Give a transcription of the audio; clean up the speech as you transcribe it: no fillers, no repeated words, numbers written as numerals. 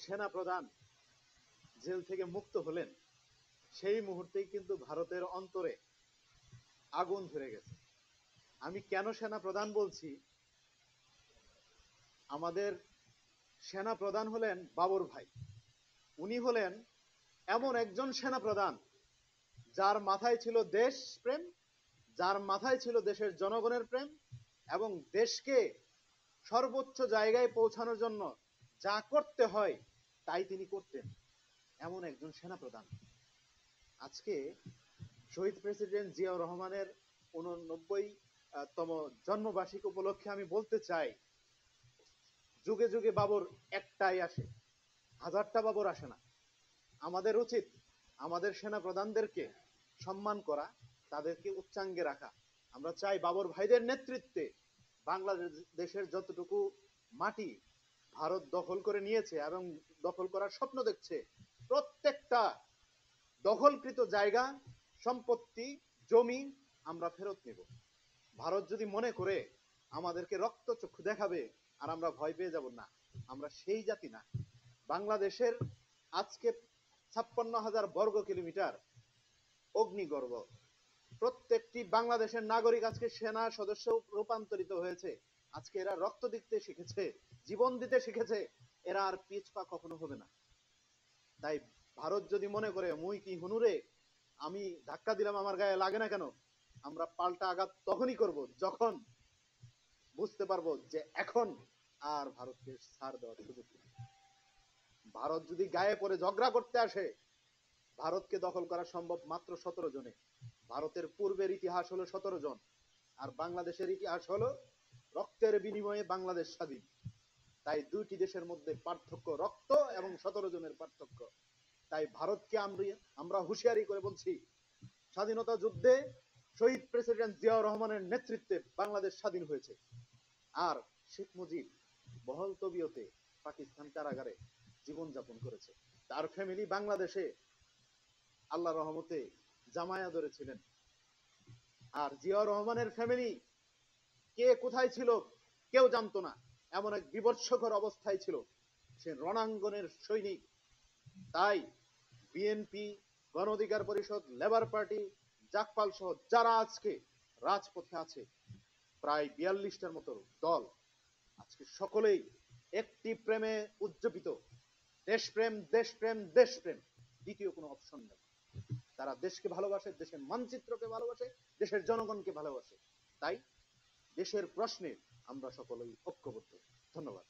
সেনা প্রধান জেল থেকে মুক্ত হলেন, সেই মুহূর্তেই কিন্তু ভারতের অন্তরে আগুন ধরে গেছে। আমি কেন সেনা প্রধান বলছি? আমাদের সেনা প্রধান হলেন বাবর ভাই। উনি হলেন এমন একজন সেনা প্রধান যার মাথায় ছিল দেশপ্রেম, যার মাথায় ছিল দেশের জনগণের প্রেম, এবং দেশকে সর্বোচ্চ জায়গায় পৌঁছানোর জন্য যা করতে হয় তাই তিনি করতেন। এমন একজন সেনা প্রধান। আজকে শহীদ প্রেসিডেন্ট জিয়াউর রহমানের 89তম জন্মবার্ষিকী উপলক্ষে আমি বলতে চাই, যুগে যুগে বাবর একটাই আসে, হাজারটা বাবর আসে না। আমাদের উচিত আমাদের সেনা প্রধানদেরকে সম্মান করা, তাদেরকে উচ্চাঙ্গে রাখা। আমরা চাই বাবর ভাইদের নেতৃত্বে বাংলাদেশের যতটুকু মাটি ভারত দখল করে নিয়েছে এবং দখল করার স্বপ্ন দেখছে, প্রত্যেকটা দখলকৃত জায়গা, সম্পত্তি, জমি আমরা ফেরত নেব। ভারত যদি মনে করে আমাদেরকে রক্তচক্ষু দেখাবে আর আমরা ভয় পেয়ে যাব, না, আমরা সেই জাতি না। বাংলাদেশের আজকে 56,000 বর্গ কিলোমিটার অগ্নিগর্ভ। প্রত্যেকটি বাংলাদেশের নাগরিক আজকে সেনা সদস্য রূপান্তরিত হয়েছে। আজকে এরা রক্ত দিতে শিখেছে, জীবন দিতে শিখেছে। এরা আর পিছপা কখনো হবে না। তাই ভারত যদি মনে করে মুই কি হুনুরে, আমি ধাক্কা দিলাম আমার গায়ে লাগে না কেন, আমরা পাল্টা আঘাত তখনই করব যখন বুঝতে পারবো যে এখন আর ভারতকে ছাড় দেওয়ার সুযোগ নেই। ভারত যদি গায়ে পড়ে ঝগড়া করতে আসে, ভারতকে দখল করা সম্ভব মাত্র 17 জনে। ভারতের পূর্বের ইতিহাস হলো 17 জন, আর বাংলাদেশের ইতিহাস হলো রক্তের বিনিময়ে বাংলাদেশ স্বাধীন। তাই দুইটি দেশের মধ্যে পার্থক্য রক্ত এবং 17 জনের পার্থক্য। তাই ভারতকে আমরা হুঁশিয়ারি করে বলছি, স্বাধীনতা যুদ্ধে শহীদ প্রেসিডেন্ট জিয়াউর রহমানের নেতৃত্বে বাংলাদেশ স্বাধীন হয়েছে। আর শেখ মুজিব বহল তবিয়তে পাকিস্তান কারাগারে জীবনযাপন করেছে। তার ফ্যামিলি বাংলাদেশে আল্লাহ রহমতে জামায়া ধরেছিলেন। আর জিয়াউর রহমানের ফ্যামিলি কে কোথায় ছিল কেউ জানতো না, এমন এক বিভৎসকর অবস্থায় ছিল। সে রণাঙ্গনের সৈনিক। তাই বিএনপি, গণ অধিকার পরিষদ, লেবার পার্টি, জাকপাল সহ যারা আজকে রাজপথে আছে, প্রায় 42টার মতো দল, আজকে সকলেই একটি প্রেমে উজ্জীবিত, দেশপ্রেম, দেশপ্রেম, দেশপ্রেম। দ্বিতীয় কোনো অপশন নেই। তারা দেশকে ভালোবাসে, দেশের মানচিত্রকে ভালোবাসে, দেশের জনগণকে ভালোবাসে। তাই দেশের প্রশ্নে আমরা সকলেই ঐক্যবদ্ধ। ধন্যবাদ।